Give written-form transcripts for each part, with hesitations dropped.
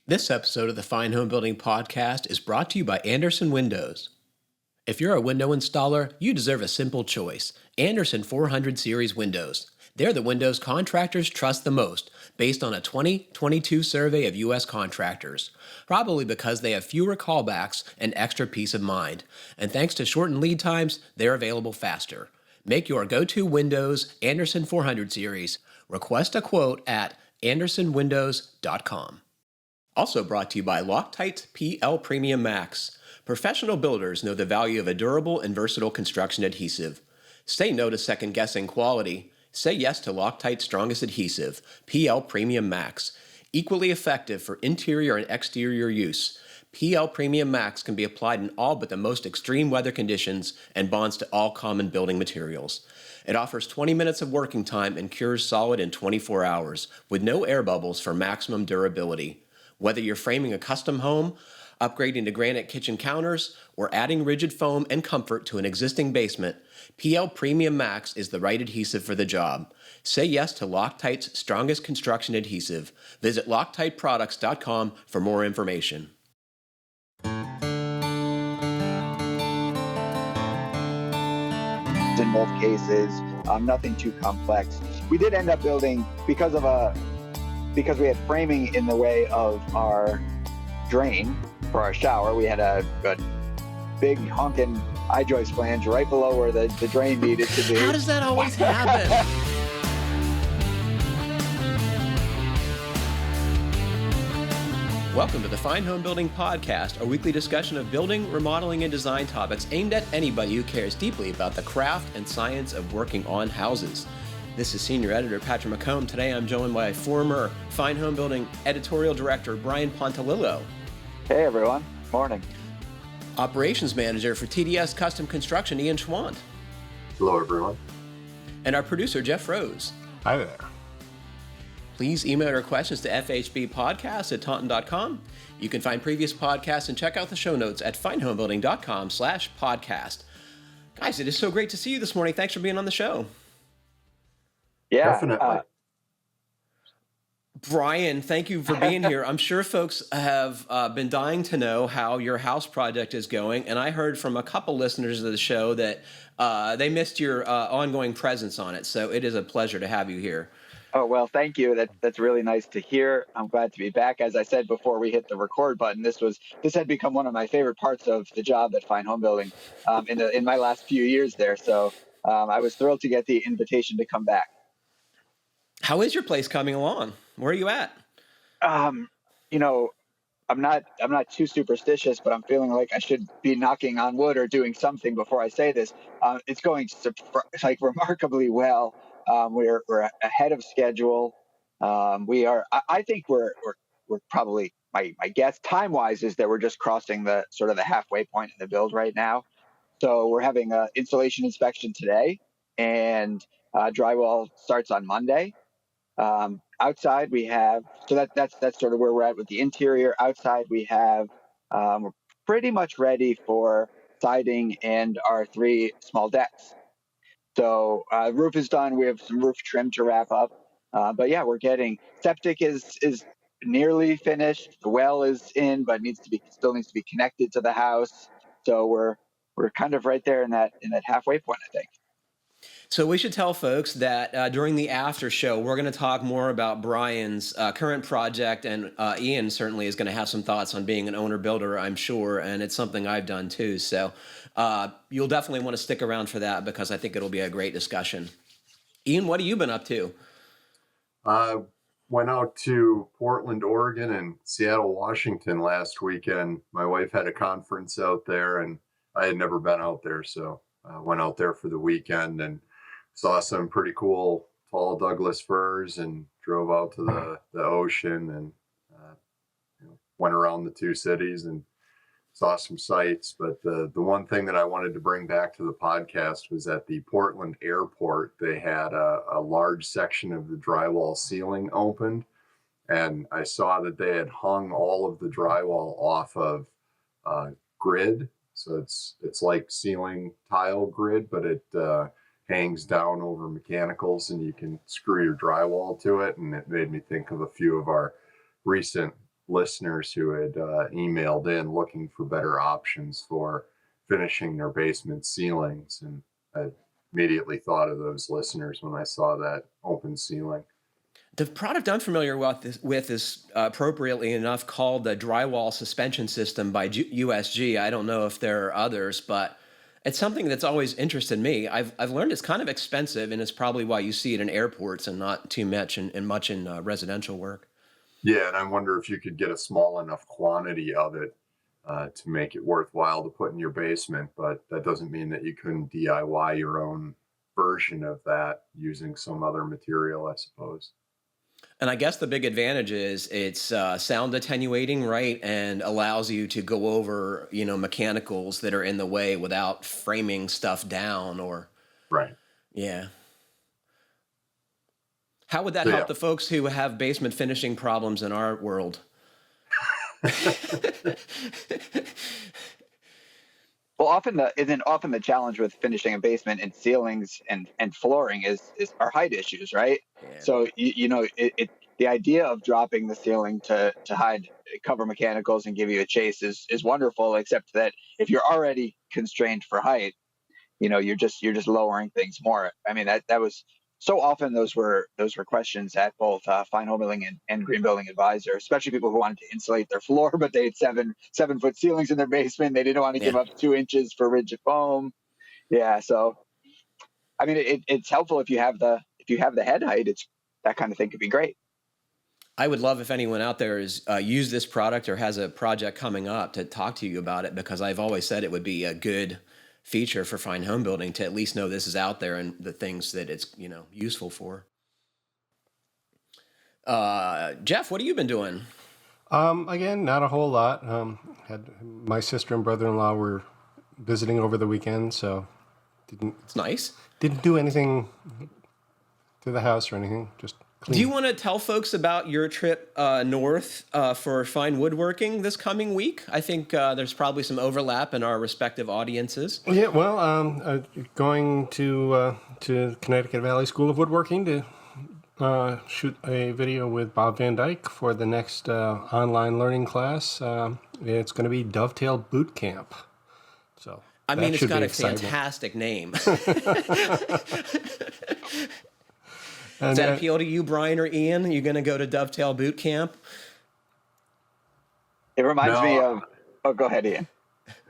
This episode of the Fine Homebuilding podcast is brought to you by Andersen Windows. If you're a window installer, you deserve a simple choice: Andersen 400 Series windows. They're the windows contractors trust the most, based on a 2022 survey of U.S. contractors. Probably because they have fewer callbacks and extra peace of mind. And thanks to shortened lead times, they're available faster. Make your go-to windows Andersen 400 Series. Request a quote at andersenwindows.com. Also brought to you by Loctite's PL Premium Max. Professional builders know the value of a durable and versatile construction adhesive. Say no to second-guessing quality. Say yes to Loctite's strongest adhesive, PL Premium Max. Equally effective for interior and exterior use. PL Premium Max can be applied in all but the most extreme weather conditions and bonds to all common building materials. It offers 20 minutes of working time and cures solid in 24 hours, with no air bubbles for maximum durability. Whether you're framing a custom home, upgrading to granite kitchen counters, or adding rigid foam and comfort to an existing basement, PL Premium Max is the right adhesive for the job. Say yes to Loctite's strongest construction adhesive. Visit LoctiteProducts.com for more information. In both cases, nothing too complex. We did end up building because we had framing in the way of our drain for our shower. We had a big honking I-joist flange right below where the drain needed to be. How does that always happen? Welcome to the Fine Homebuilding podcast, a weekly discussion of building, remodeling, and design topics aimed at anybody who cares deeply about the craft and science of working on houses. This is Senior Editor Patrick McComb. Today I'm joined by former Fine Homebuilding Editorial Director Brian Pontalillo. Hey everyone, morning. Operations Manager for TDS Custom Construction, Ian Schwant. Hello everyone. And our producer, Jeff Rose. Hi there. Please email your questions to fhbpodcast@taunton.com. You can find previous podcasts and check out the show notes at finehomebuilding.com/podcast. Guys, it is so great to see you this morning. Thanks for being on the show. Yeah, definitely. Brian, thank you for being here. I'm sure folks have been dying to know how your house project is going, and I heard from a couple listeners of the show that they missed your ongoing presence on it, so it is a pleasure to have you here. Oh, well, thank you. That's really nice to hear. I'm glad to be back. As I said before we hit the record button, this had become one of my favorite parts of the job at Fine Homebuilding in my last few years there. So I was thrilled to get the invitation to come back. How is your place coming along? Where are you at? I'm not too superstitious, but I'm feeling like I should be knocking on wood or doing something before I say this. It's going remarkably well. We're ahead of schedule. I think we're probably, my guess time wise is that we're just crossing the sort of the halfway point in the build right now. So we're having an insulation inspection today, and drywall starts on Monday. Outside we have, so that's sort of where we're at with the interior. Outside we have, we're pretty much ready for siding and our 3 small decks. So roof is done. We have some roof trim to wrap up. But yeah, we're getting, septic is nearly finished. The well is in, but still needs to be connected to the house. So we're kind of right there in that halfway point, I think. So we should tell folks that during the after show, we're going to talk more about Brian's current project, and Ian certainly is going to have some thoughts on being an owner-builder, I'm sure, and it's something I've done too. So you'll definitely want to stick around for that because I think it'll be a great discussion. Ian, what have you been up to? Went out to Portland, Oregon, and Seattle, Washington last weekend. My wife had a conference out there, and I had never been out there, so went out there for the weekend and saw some pretty cool tall Douglas firs and drove out to the ocean and went around the 2 cities and saw some sights. But the one thing that I wanted to bring back to the podcast was at the Portland airport. They had a large section of the drywall ceiling opened, and I saw that they had hung all of the drywall off of grid. So it's like ceiling tile grid, but it hangs down over mechanicals and you can screw your drywall to it. And it made me think of a few of our recent listeners who had emailed in looking for better options for finishing their basement ceilings. And I immediately thought of those listeners when I saw that open ceiling. The product I'm familiar with is appropriately enough called the drywall suspension system by USG. I don't know if there are others, but it's something that's always interested me. I've learned it's kind of expensive, and it's probably why you see it in airports and not too much in residential work. Yeah, and I wonder if you could get a small enough quantity of it to make it worthwhile to put in your basement. But that doesn't mean that you couldn't DIY your own version of that using some other material, I suppose. And I guess the big advantage is it's sound attenuating, right? And allows you to go over, mechanicals that are in the way without framing stuff down or, Right. yeah. How would that So, help yeah. the folks who have basement finishing problems in our world? Well, often the challenge with finishing a basement and ceilings and flooring is our height issues, right? Yeah. So the idea of dropping the ceiling to cover mechanicals and give you a chase is wonderful, except that if you're already constrained for height, you're just lowering things more. I mean, that was so often those were questions at both Fine Homebuilding and Green Building Advisor, especially people who wanted to insulate their floor, but they had 7-foot ceilings in their basement. They didn't want to give Yeah. up 2 inches for rigid foam. Yeah, so I mean, it's helpful if you have the head height. It's that kind of thing could be great. I would love if anyone out there is used this product or has a project coming up to talk to you about it, because I've always said it would be a good feature for Fine Homebuilding to at least know this is out there and the things that it's useful for. Jeff, what have you been doing? Again, not a whole lot. Had my sister and brother-in-law were visiting over the weekend, so It's nice. didn't do anything to the house or anything. Just clean. Do you want to tell folks about your trip north for Fine Woodworking this coming week? I think there's probably some overlap in our respective audiences. Yeah, well, going to Connecticut Valley School of Woodworking to shoot a video with Bob Van Dyke for the next online learning class. It's going to be Dovetail Boot Camp. So I mean, that it's should got be a exciting. fantastic name. And, Does that appeal to you, Brian or Ian? You going to go to Dovetail Boot Camp? It reminds me No. of. Oh, go ahead, Ian.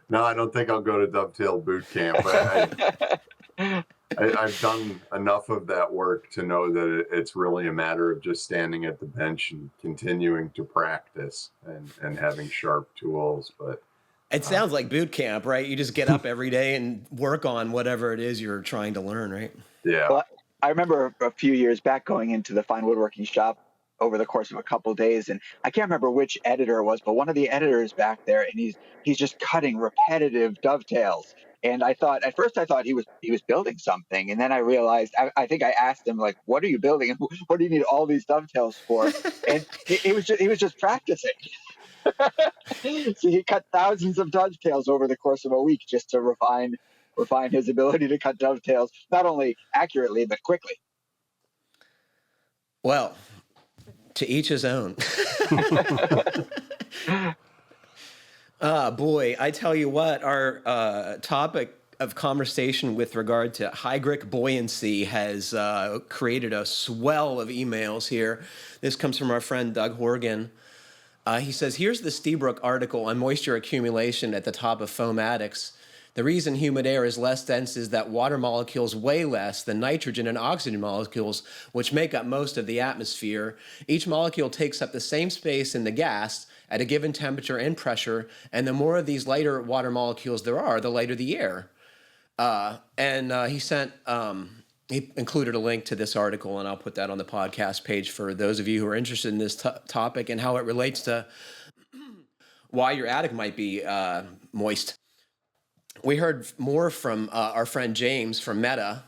No, I don't think I'll go to Dovetail Boot Camp. I've done enough of that work to know that it's really a matter of just standing at the bench and continuing to practice and having sharp tools. But It sounds like boot camp, right? You just get up every day and work on whatever it is you're trying to learn, right? yeah, Well, I remember a few years back going into the Fine Woodworking shop over the course of a couple of days, and I can't remember which editor it was, but one of the editors back there, and he's just cutting repetitive dovetails. And at first I thought he was building something, and then I realized I think I asked him, like, "What are you building? And what do you need all these dovetails for?" And he was just practicing. So he cut thousands of dovetails over the course of a week just to refine his ability to cut dovetails, not only accurately but quickly. Well, to each his own. Boy, I tell you what, our topic of conversation with regard to hygric buoyancy has created a swell of emails here. This comes from our friend Doug Horgan. He says, here's the Steebrook article on moisture accumulation at the top of foam attics. The reason humid air is less dense is that water molecules weigh less than nitrogen and oxygen molecules, which make up most of the atmosphere. Each molecule takes up the same space in the gas at a given temperature and pressure, and the more of these lighter water molecules there are, the lighter the air. He included a link to this article, and I'll put that on the podcast page for those of you who are interested in this topic and how it relates to why your attic might be moist. We heard more from our friend James from Meta.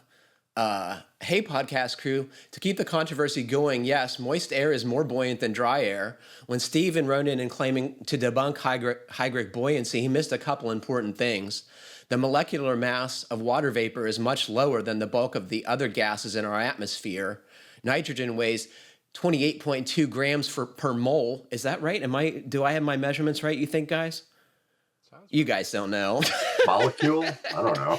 Hey, podcast crew, to keep the controversy going, yes, moist air is more buoyant than dry air. When Steven wrote in and claiming to debunk hygric buoyancy, he missed a couple important things. The molecular mass of water vapor is much lower than the bulk of the other gases in our atmosphere. Nitrogen weighs 28.2 grams per mole. Is that right? Do I have my measurements right, you think, guys? You guys don't know. Molecule? I don't know.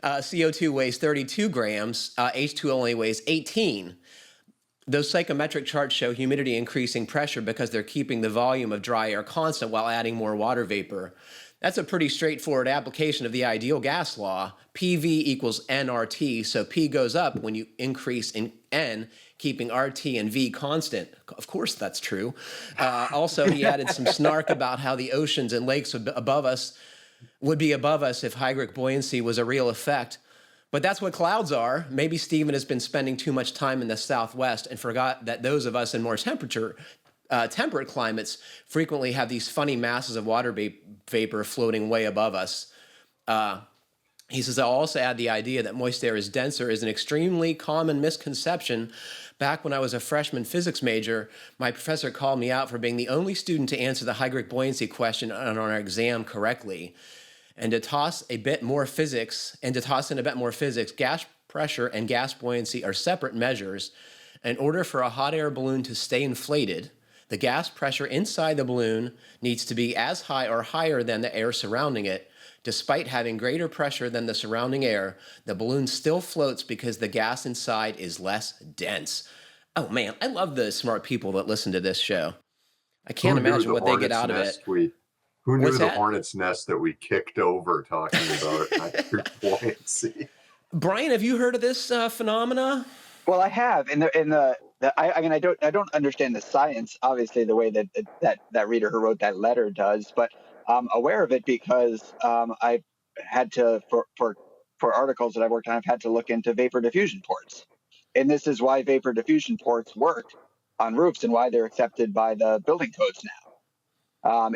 CO2 weighs 32 grams. H2 only weighs 18. Those psychometric charts show humidity increasing pressure because they're keeping the volume of dry air constant while adding more water vapor. That's a pretty straightforward application of the ideal gas law. PV equals nRT, so P goes up when you increase in N, keeping RT and V constant. Of course that's true. Also, he added some snark about how the oceans and lakes would be above us if hygric buoyancy was a real effect. But that's what clouds are. Maybe Stephen has been spending too much time in the Southwest and forgot that those of us in more temperate climates frequently have these funny masses of water vapor floating way above us. He says, I'll also add the idea that moist air is denser is an extremely common misconception. Back when I was a freshman physics major, my professor called me out for being the only student to answer the hygric buoyancy question on our exam correctly. And to toss in a bit more physics, gas pressure and gas buoyancy are separate measures. In order for a hot air balloon to stay inflated, the gas pressure inside the balloon needs to be as high or higher than the air surrounding it. Despite having greater pressure than the surrounding air, the balloon still floats because the gas inside is less dense. Oh man, I love the smart people that listen to this show. I can't imagine what they get out of it. Who knew the hornet's nest that we kicked over talking about hygric buoyancy? Brian, have you heard of this phenomena? Well, I have. I don't understand the science, obviously, the way that reader who wrote that letter does, but I'm aware of it because I've had to, for articles that I've worked on, I've had to look into vapor diffusion ports. And this is why vapor diffusion ports work on roofs and why they're accepted by the building codes now.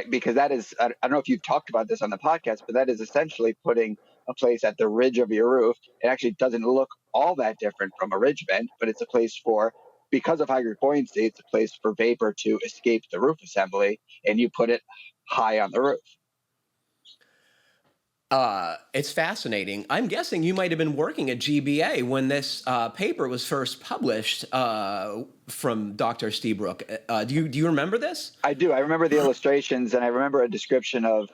Because that is, I don't know if you've talked about this on the podcast, but that is essentially putting a place at the ridge of your roof. It actually doesn't look all that different from a ridge vent, but it's a place because of hygric buoyancy, it's a place for vapor to escape the roof assembly, and you put it high on the roof. It's fascinating. I'm guessing you might have been working at GBA when this paper was first published from Dr. Steebrook. Do you remember this? I do. I remember the illustrations, and I remember a description of.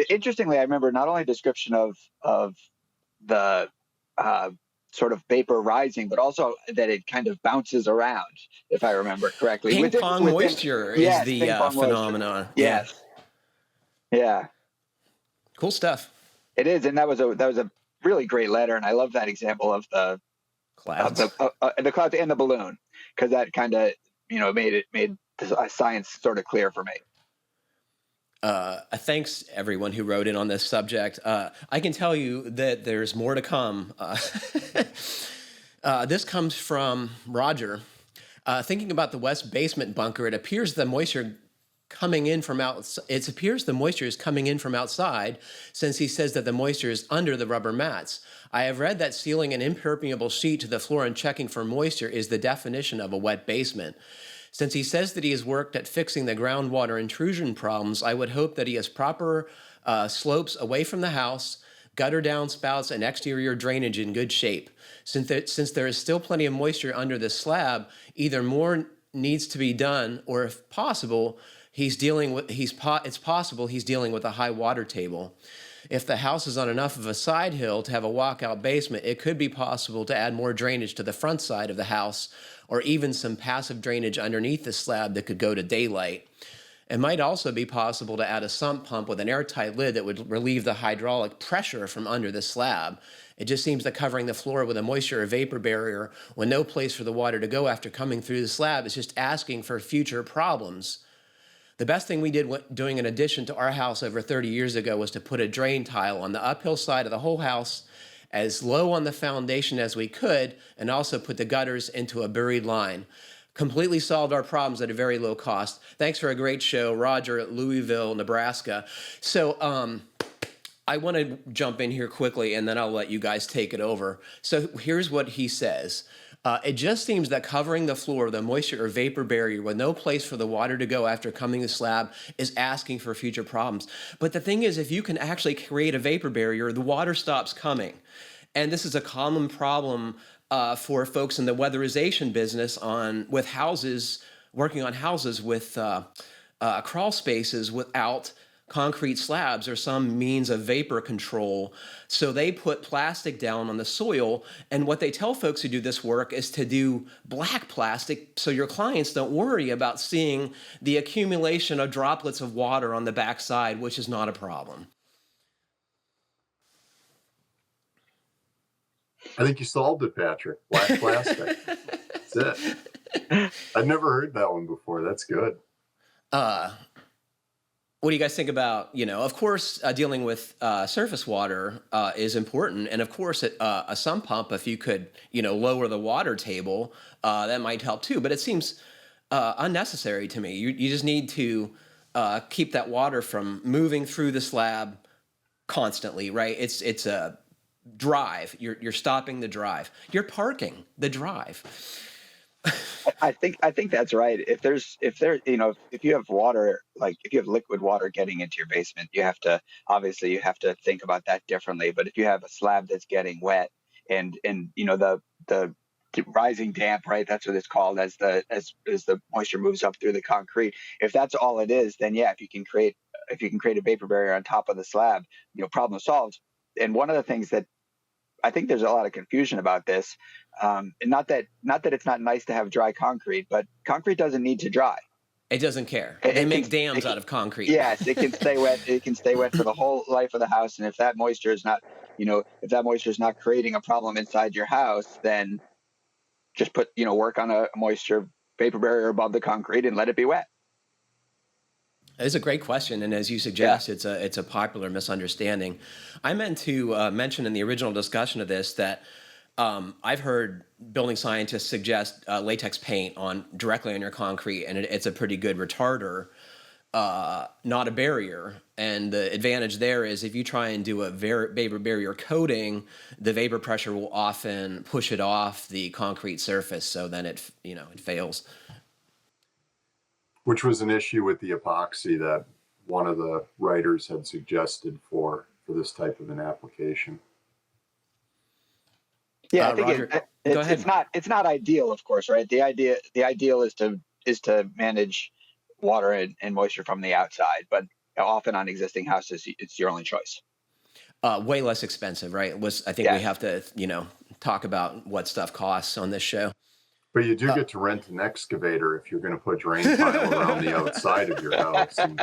Interestingly, I remember not only a description of the sort of vapor rising, but also that it kind of bounces around, if I remember correctly. Ping pong moisture is the phenomenon. Yes. Yeah. Cool stuff. It is, and that was a really great letter, and I love that example of the clouds, the clouds and the balloon, because that kind of made the science sort of clear for me. Thanks everyone who wrote in on this subject. I can tell you that there's more to come. This comes from Roger. Thinking about the west basement bunker, it appears the moisture is coming in from outside, since he says that the moisture is under the rubber mats. I have read that sealing an impermeable sheet to the floor and checking for moisture is the definition of a wet basement. Since he says that he has worked at fixing the groundwater intrusion problems, I would hope that he has proper slopes away from the house, gutter downspouts, and exterior drainage in good shape. Since there is still plenty of moisture under this slab, either more needs to be done, or if possible, it's possible he's dealing with a high water table. If the house is on enough of a side hill to have a walkout basement, it could be possible to add more drainage to the front side of the house, or even some passive drainage underneath the slab that could go to daylight. It might also be possible to add a sump pump with an airtight lid that would relieve the hydraulic pressure from under the slab. It just seems that covering the floor with a moisture or vapor barrier with no place for the water to go after coming through the slab is just asking for future problems. The best thing we did doing an addition to our house over 30 years ago was to put a drain tile on the uphill side of the whole house as low on the foundation as we could, and also put the gutters into a buried line. Completely solved our problems at a very low cost. Thanks for a great show, Roger at Louisville, Nebraska. So I want to jump in here quickly, and then I'll let you guys take it over. So here's what he says. It just seems that covering the floor with a moisture or vapor barrier with no place for the water to go after coming to the slab is asking for future problems. But the thing is, if you can actually create a vapor barrier, the water stops coming. And this is a common problem for folks in the weatherization business with houses, working on houses with crawl spaces without concrete slabs or some means of vapor control. So they put plastic down on the soil. And what they tell folks who do this work is to do black plastic so your clients don't worry about seeing the accumulation of droplets of water on the backside, which is not a problem. I think you solved it, Patrick. Black plastic. That's it. I've never heard that one before. That's good. What do you guys think about, of course, dealing with surface water is important. And of course, a sump pump, if you could, lower the water table, that might help too. But it seems unnecessary to me. You just need to keep that water from moving through the slab constantly, right? It's a drive. You're stopping the drive. You're parking the drive. I think that's right. If you have water, like if you have liquid water getting into your basement, you have to think about that differently. But if you have a slab that's getting wet and the rising damp, right? That's what it's called as the moisture moves up through the concrete. If that's all it is, then yeah, if you can create a vapor barrier on top of the slab, problem solved. And one of the things that I think there's a lot of confusion about this. And not that it's not nice to have dry concrete, but concrete doesn't need to dry. It doesn't care. They make dams out of concrete. Yes, it can stay wet. It can stay wet for the whole life of the house. And if that moisture is not creating a problem inside your house, then just work on a moisture vapor barrier above the concrete and let it be wet. It's a great question, and as you suggest, it's a popular misunderstanding. I meant to mention in the original discussion of this that I've heard building scientists suggest latex paint directly on your concrete, and it's a pretty good retarder, not a barrier. And the advantage there is if you try and do a vapor barrier coating, the vapor pressure will often push it off the concrete surface, so then it fails. Which was an issue with the epoxy that one of the writers had suggested for this type of an application. Yeah, I think Roger, go ahead. It's not ideal, of course, right? The ideal is to manage water and moisture from the outside, but often on existing houses, it's your only choice. Way less expensive, right? I think we have to, talk about what stuff costs on this show. But you do get to rent an excavator if you're going to put drain tile around the outside of your house. And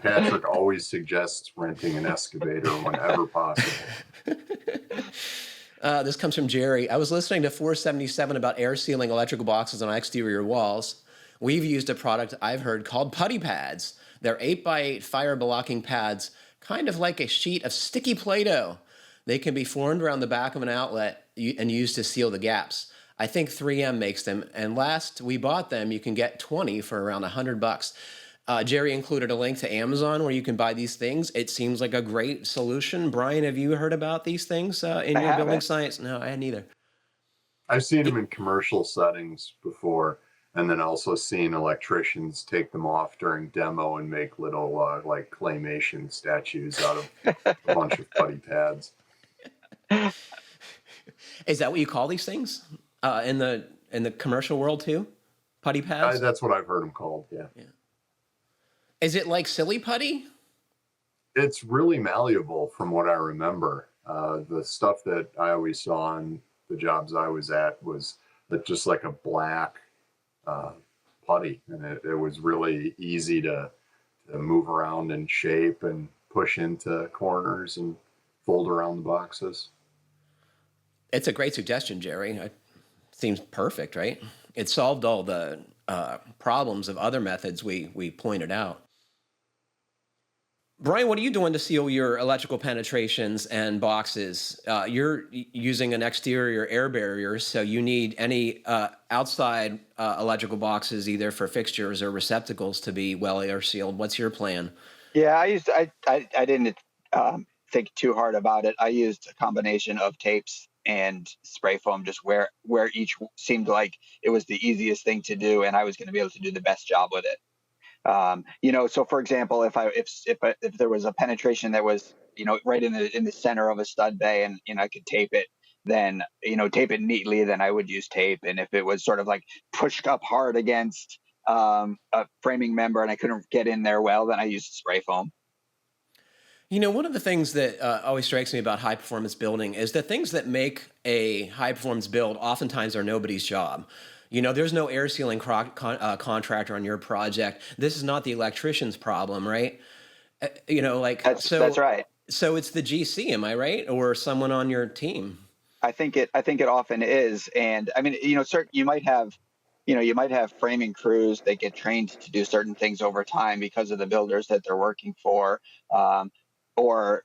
Patrick always suggests renting an excavator whenever possible. This comes from Jerry. I was listening to 477 about air sealing electrical boxes on exterior walls. We've used a product I've heard called putty pads. They're 8x8 fire blocking pads, kind of like a sheet of sticky Play-Doh. They can be formed around the back of an outlet and used to seal the gaps. I think 3M makes them, and last we bought them, you can get 20 for around $100. Jerry included a link to Amazon where you can buy these things. It seems like a great solution. Brian, have you heard about these things in your building science? No, I hadn't either. I've seen them in commercial settings before, and then also seen electricians take them off during demo and make little like claymation statues out of a bunch of putty pads. Is that what you call these things? In the commercial world too, putty pads. That's what I've heard them called. Yeah. Is it like silly putty? It's really malleable, from what I remember. The stuff that I always saw on the jobs I was at was just like a black putty, and it was really easy to move around and shape and push into corners and fold around the boxes. It's a great suggestion, Jerry. Seems perfect, right? It solved all the problems of other methods we pointed out. Brian, what are you doing to seal your electrical penetrations and boxes? You're using an exterior air barrier, so you need any outside electrical boxes, either for fixtures or receptacles, to be well air sealed. What's your plan? Yeah, I didn't think too hard about it. I used a combination of tapes and spray foam, just where each seemed like it was the easiest thing to do, and I was going to be able to do the best job with it. So for example, if there was a penetration that was right in the center of a stud bay, and I could tape it, then, tape it neatly, then I would use tape. And if it was sort of like pushed up hard against a framing member and I couldn't get in there well, then I used spray foam. One of the things that always strikes me about high performance building is the things that make a high performance build oftentimes are nobody's job. There's no air sealing contractor on your project. This is not the electrician's problem, right? That's right. So it's the GC, am I right, or someone on your team? I think it often is, and I mean, you might have framing crews that get trained to do certain things over time because of the builders that they're working for, or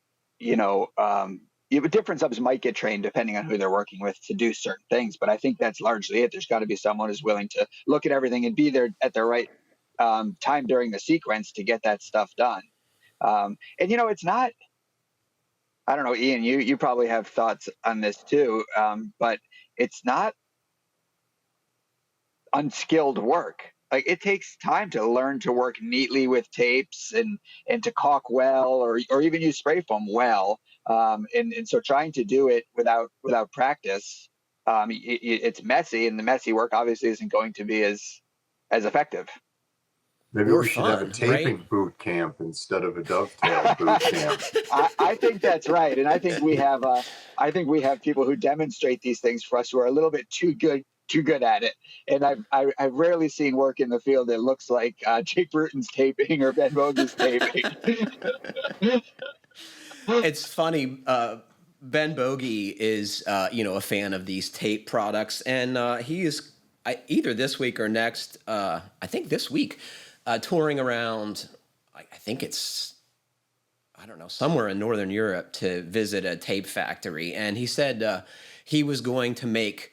different subs might get trained depending on who they're working with to do certain things. But I think that's largely it. There's got to be someone who's willing to look at everything and be there at the right time during the sequence to get that stuff done. And it's not. I don't know, Ian, you probably have thoughts on this too, but it's not unskilled work. Like, it takes time to learn to work neatly with tapes and to caulk well, or even use spray foam well. And so trying to do it without practice, it's messy, and the messy work obviously isn't going to be as effective. Maybe we should have a taping boot camp instead of a dovetail boot camp. I think that's right, and I think we have people who demonstrate these things for us who are a little bit too good at it. And I've rarely seen work in the field that looks like Jake Bruton's taping or Ben Bogey's taping. It's funny. Ben Bogey is a fan of these tape products, and he is either this week or next. I think this week. Touring around, I think it's, I don't know, somewhere in Northern Europe to visit a tape factory. And he said he was going to make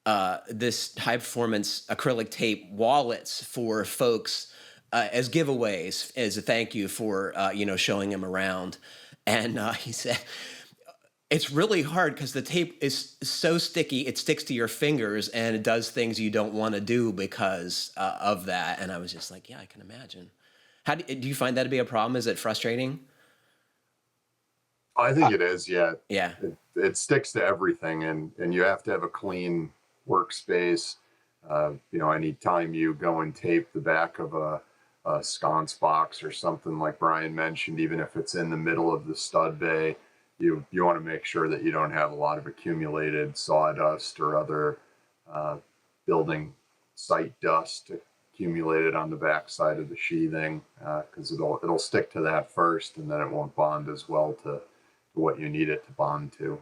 this high-performance acrylic tape wallets for folks as giveaways, as a thank you for, showing him around. And he said, it's really hard because the tape is so sticky, it sticks to your fingers, and it does things you don't want to do because of that. And I was just like, yeah, I can imagine. How do you find that to be a problem? Is it frustrating? I think it is, yeah. Yeah. It sticks to everything, and you have to have a clean workspace. Anytime you go and tape the back of a sconce box or something like Brian mentioned, even if it's in the middle of the stud bay, you want to make sure that you don't have a lot of accumulated sawdust or other building site dust accumulated on the back side of the sheathing, because it'll stick to that first, and then it won't bond as well to what you need it to bond to.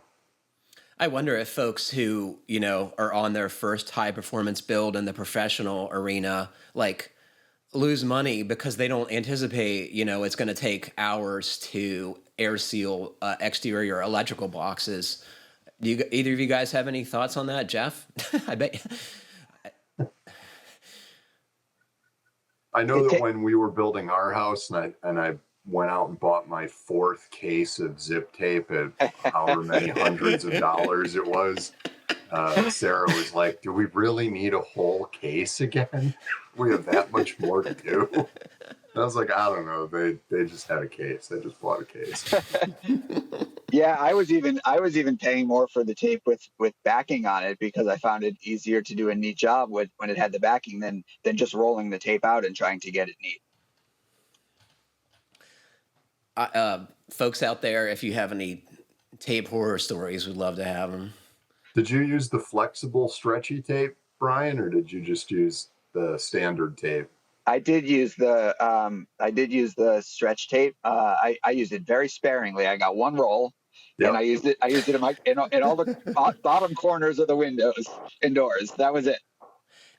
I wonder if folks who, are on their first high performance build in the professional arena, lose money because they don't anticipate, it's going to take hours to air seal exterior electrical boxes. Do either of you guys have any thoughts on that, Jeff? I bet. I know that when we were building our house, and I went out and bought my 4th case of zip tape at however many hundreds of dollars it was. Sarah was like, do we really need a whole case again? We have that much more to do. And I was like, I don't know. They just had a case. They just bought a case. Yeah, I was even paying more for the tape with backing on it because I found it easier to do a neat job when it had the backing than just rolling the tape out and trying to get it neat. Folks out there, if you have any tape horror stories, we'd love to have them. Did you use the flexible stretchy tape, Brian, or did you just use the standard tape? I did use the stretch tape. I used it very sparingly. I got one roll, and I used it in all the bottom corners of the windows and doors. That was it.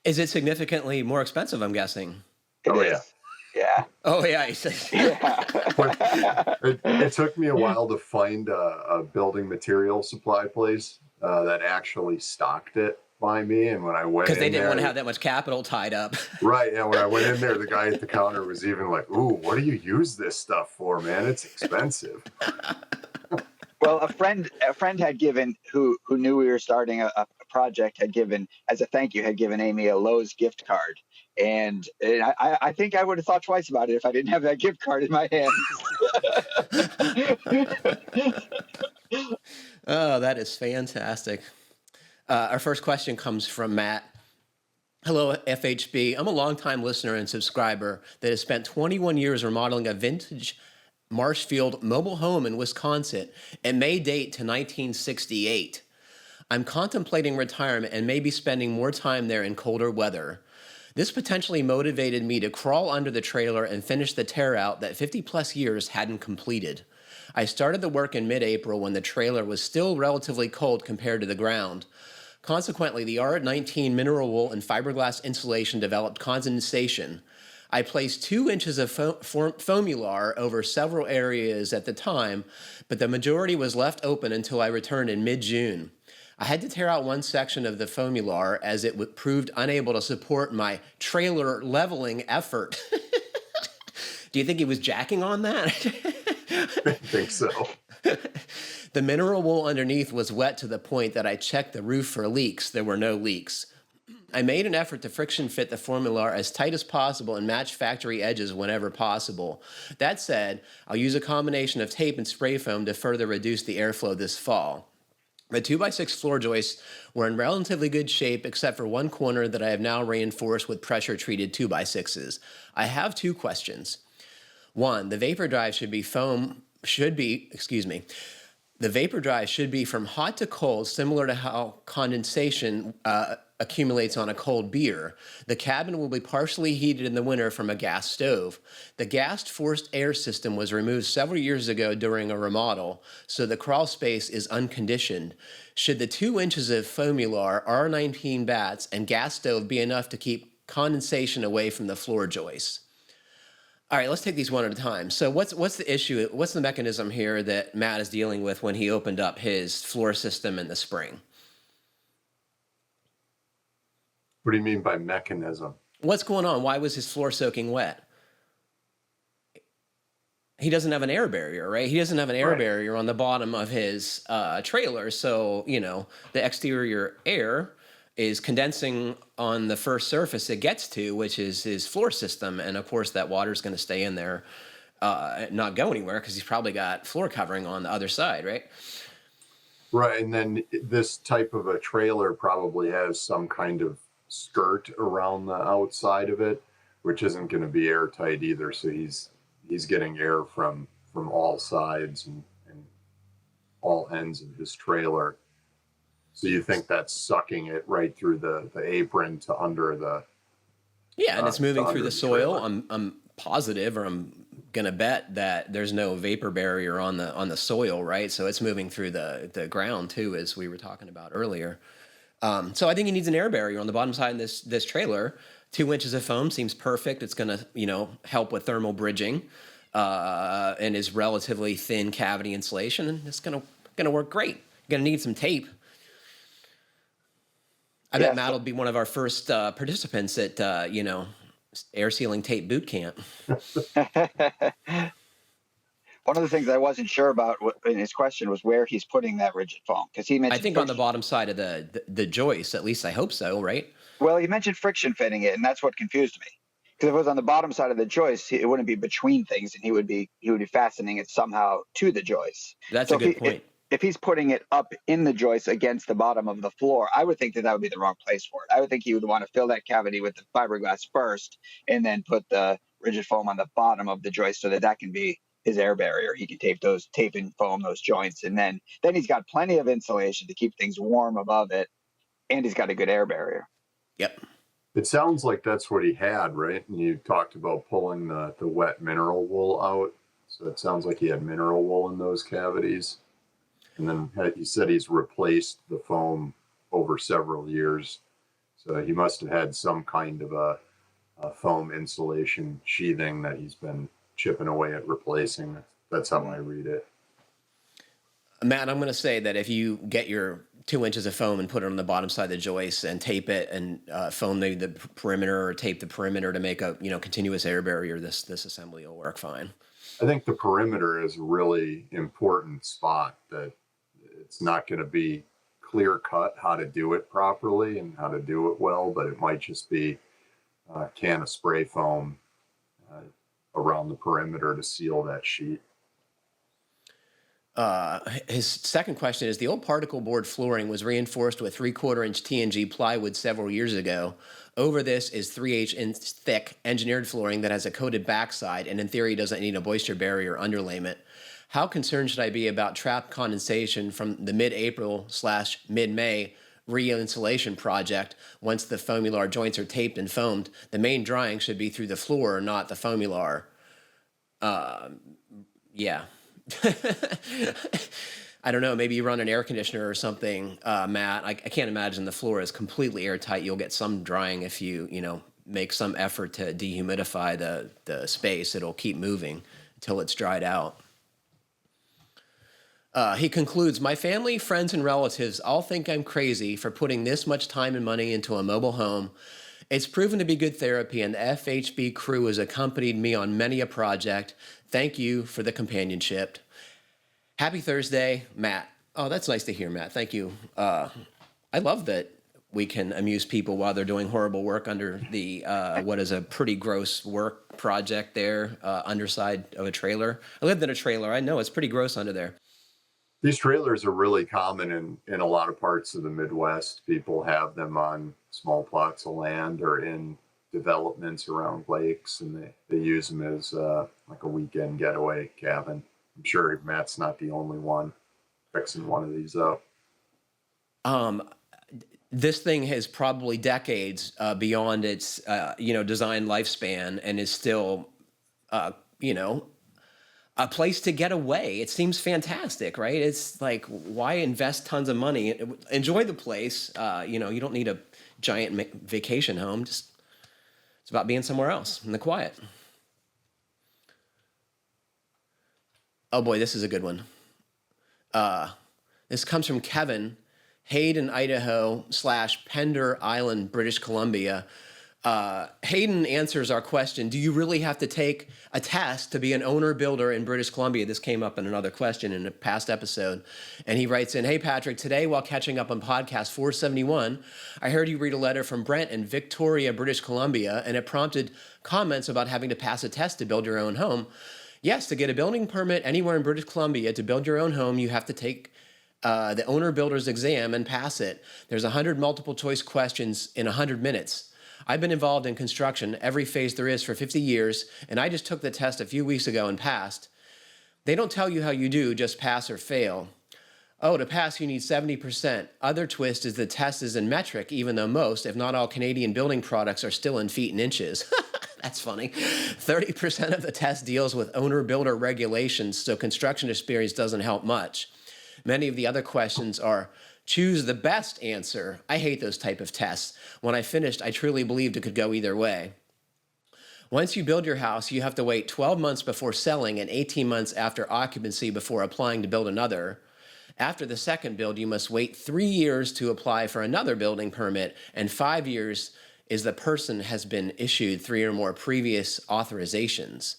Is it significantly more expensive, I'm guessing? It is. Yeah. Oh yeah, he says. Yeah. It took me a while to find a building material supply place that actually stocked it by me, and when I went in, because they didn't want to have that much capital tied up. Right. Yeah. When I went in there, the guy at the counter was even like, "Ooh, what do you use this stuff for, man? It's expensive." Well, a friend had given who knew we were starting a project had given as a thank you Amy a Lowe's gift card, and I think I would have thought twice about it if I didn't have that gift card in my hands. Oh, that is fantastic. Our first question comes from Matt. Hello, FHB. I'm a longtime listener and subscriber that has spent 21 years remodeling a vintage Marshfield mobile home in Wisconsin. It may date to 1968. I'm contemplating retirement and maybe spending more time there in colder weather. This potentially motivated me to crawl under the trailer and finish the tear out that 50 plus years hadn't completed. I started the work in mid-April when the trailer was still relatively cold compared to the ground. Consequently, the R19 mineral wool and fiberglass insulation developed condensation. I placed 2 inches of foamular over several areas at the time, but the majority was left open until I returned in mid-June. I had to tear out one section of the foamular as it proved unable to support my trailer leveling effort. Do you think he was jacking on that? I think so. The mineral wool underneath was wet to the point that I checked the roof for leaks. There were no leaks. I made an effort to friction fit the foamular as tight as possible and match factory edges whenever possible. That said, I'll use a combination of tape and spray foam to further reduce the airflow this fall. The 2x6 floor joists were in relatively good shape except for one corner that I have now reinforced with pressure-treated 2x6s. I have 2 questions. 1, the vapor drive the vapor drive should be from hot to cold, similar to how condensation accumulates on a cold beer. The cabin will be partially heated in the winter from a gas stove. The gas forced air system was removed several years ago during a remodel, so the crawl space is unconditioned. Should the 2 inches of foamular, R19 bats, and gas stove be enough to keep condensation away from the floor joists? All right, let's take these one at a time. So what's the issue? What's the mechanism here that Matt is dealing with when he opened up his floor system in the spring? What do you mean by mechanism? What's going on? Why was his floor soaking wet? He doesn't have an air barrier, right? He doesn't have an air barrier on the bottom of his trailer. So, the exterior air is condensing on the first surface it gets to, which is his floor system. And of course, that water is going to stay in there, not go anywhere because he's probably got floor covering on the other side, right? Right. And then this type of a trailer probably has some kind of skirt around the outside of it, which isn't going to be airtight either. So he's getting air from all sides and all ends of his trailer. So you think that's sucking it right through the apron to under the... Yeah, and it's moving through the soil. Trailer. I'm positive, or I'm gonna bet that there's no vapor barrier on the soil, right? So it's moving through the ground too, as we were talking about earlier. So I think he needs an air barrier on the bottom side of this trailer. 2 inches of foam seems perfect. It's gonna help with thermal bridging, and is relatively thin cavity insulation, and it's gonna work great. You're gonna need some tape. I bet Matt will be one of our first participants at, air sealing tape boot camp. One of the things I wasn't sure about in his question was where he's putting that rigid foam, because he mentioned... I think on the bottom side of the joist, at least I hope so, right? Well, he mentioned friction fitting it, and that's what confused me. Because if it was on the bottom side of the joist, it wouldn't be between things, and he would be fastening it somehow to the joist. That's a good point. If he's putting it up in the joist against the bottom of the floor, I would think that would be the wrong place for it. I would think he would want to fill that cavity with the fiberglass first and then put the rigid foam on the bottom of the joist so that can be his air barrier. He can tape and foam those joints. And then he's got plenty of insulation to keep things warm above it. And he's got a good air barrier. Yep. It sounds like that's what he had, right? And you talked about pulling the wet mineral wool out. So it sounds like he had mineral wool in those cavities. And then you said he's replaced the foam over several years. So he must have had some kind of a foam insulation sheathing that he's been chipping away at replacing. That's how I read it. Matt, I'm going to say that if you get your 2 inches of foam and put it on the bottom side of the joist and tape it and foam the perimeter or tape the perimeter to make a continuous air barrier, this assembly will work fine. I think the perimeter is a really important spot that it's not going to be clear cut how to do it properly and how to do it well, but it might just be a can of spray foam around the perimeter to seal that sheet. His second question is, the old particle board flooring was reinforced with 3/4 inch TNG plywood several years ago. Over this is 3/8 inch thick engineered flooring that has a coated backside and in theory doesn't need a moisture barrier underlayment. How concerned should I be about trapped condensation from the mid-April/mid-May re-insulation project once the foamular joints are taped and foamed? The main drying should be through the floor, not the foamular. Yeah. I don't know. Maybe you run an air conditioner or something, Matt. I can't imagine the floor is completely airtight. You'll get some drying if you make some effort to dehumidify the space. It'll keep moving until it's dried out. He concludes, my family, friends, and relatives all think I'm crazy for putting this much time and money into a mobile home. It's proven to be good therapy, and the FHB crew has accompanied me on many a project. Thank you for the companionship. Happy Thursday, Matt. Oh, that's nice to hear, Matt. Thank you. I love that we can amuse people while they're doing horrible work under the, what is a pretty gross work project there, underside of a trailer. I lived in a trailer. I know it's pretty gross under there. These trailers are really common in a lot of parts of the Midwest. People have them on small plots of land or in developments around lakes, and they use them as like a weekend getaway cabin. I'm sure Matt's not the only one fixing one of these up. This thing has probably decades beyond its design lifespan and is still a place to get away. It seems fantastic, right? It's like, why invest tons of money? Enjoy the place. You don't need a giant vacation home. It's about being somewhere else in the quiet. Oh boy, this is a good one. This comes from Kevin, Hayden, Idaho / Pender Island, British Columbia. Hayden answers our question, do you really have to take a test to be an owner builder in British Columbia? This came up in another question in a past episode. And he writes in, hey, Patrick, today while catching up on podcast 471, I heard you read a letter from Brent in Victoria, British Columbia, and it prompted comments about having to pass a test to build your own home. Yes, to get a building permit anywhere in British Columbia to build your own home, you have to take the owner builder's exam and pass it. There's 100 multiple choice questions in 100 minutes. I've been involved in construction, every phase there is, for 50 years, and I just took the test a few weeks ago and passed. They don't tell you how you do, just pass or fail. Oh, to pass, you need 70%. Other twist is the test is in metric, even though most, if not all, Canadian building products are still in feet and inches. That's funny. 30% of the test deals with owner-builder regulations, so construction experience doesn't help much. Many of the other questions are, choose the best answer. I hate those type of tests. When I finished, I truly believed it could go either way. Once you build your house, you have to wait 12 months before selling and 18 months after occupancy before applying to build another. After the second build, you must wait 3 years to apply for another building permit, and 5 years is the person has been issued 3 or more previous authorizations.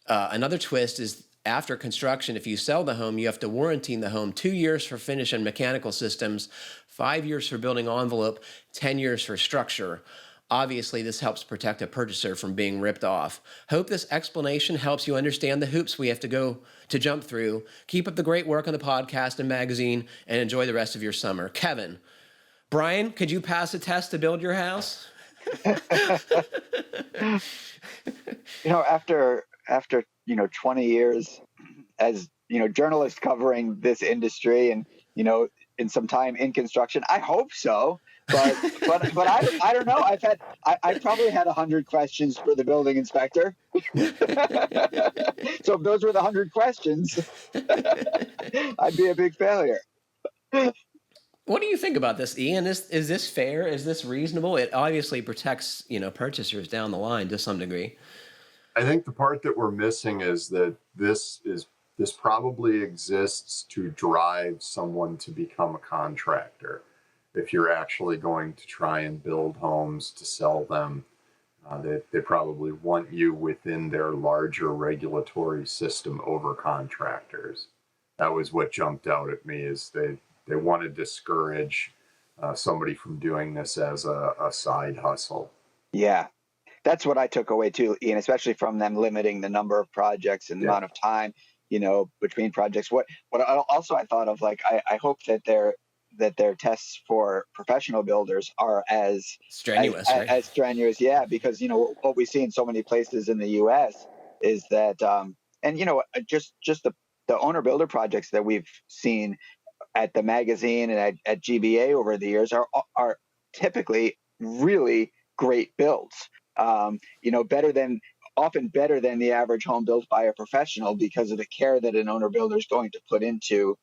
Another twist is after construction, if you sell the home, you have to warranty the home 2 years for finish and mechanical systems, 5 years for building envelope, 10 years for structure. Obviously, this helps protect a purchaser from being ripped off. Hope this explanation helps you understand the hoops we have to jump through. Keep up the great work on the podcast and magazine, and enjoy the rest of your summer. Kevin. Brian, could you pass a test to build your house? After 20 years as journalist covering this industry and in some time in construction, I hope so, but I don't know. I probably had 100 questions for the building inspector. So if those were the 100 questions, I'd be a big failure. What do you think about this, Ian? Is this fair? Is this reasonable? It obviously protects purchasers down the line to some degree. I think the part that we're missing is that this probably exists to drive someone to become a contractor. If you're actually going to try and build homes to sell them, they probably want you within their larger regulatory system over contractors. That was what jumped out at me, is they want to discourage somebody from doing this as a side hustle. Yeah. That's what I took away too, Ian, especially from them limiting the number of projects and the amount of time. between projects. I thought of, like, I hope that their tests for professional builders are strenuous, right? as strenuous. Yeah, because what we see in so many places in the U.S. is that, and just the owner builder projects that we've seen at the magazine and at GBA over the years are typically really great builds. Often better than the average home built by a professional, because of the care that an owner builder is going to put into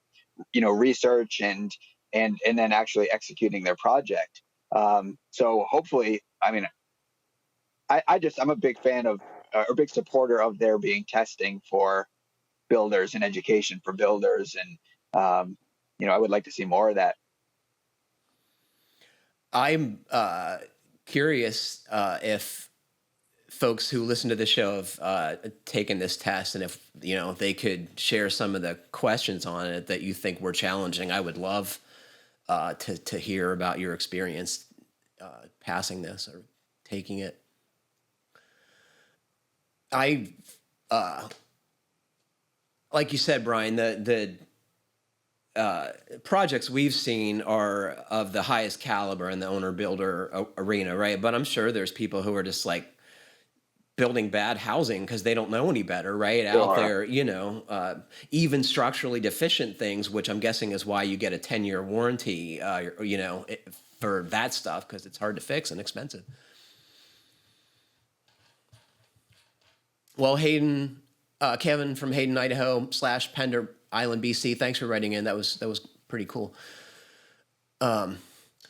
research and then actually executing their project. So hopefully, I mean, I'm a big fan of, or big supporter of, there being testing for builders and education for builders, and I would like to see more of that. I'm curious if folks who listen to the show have taken this test, and if they could share some of the questions on it that you think were challenging. I would love to hear about your experience passing this or taking it. Like you said, Brian, the projects we've seen are of the highest caliber in the owner builder arena, right? But I'm sure there's people who are just like building bad housing because they don't know any better, right? Out there, even structurally deficient things, which I'm guessing is why you get a 10-year warranty, for that stuff, because it's hard to fix and expensive. Well, Kevin from Hayden, Idaho / Pender Island, BC. Thanks for writing in. That was pretty cool.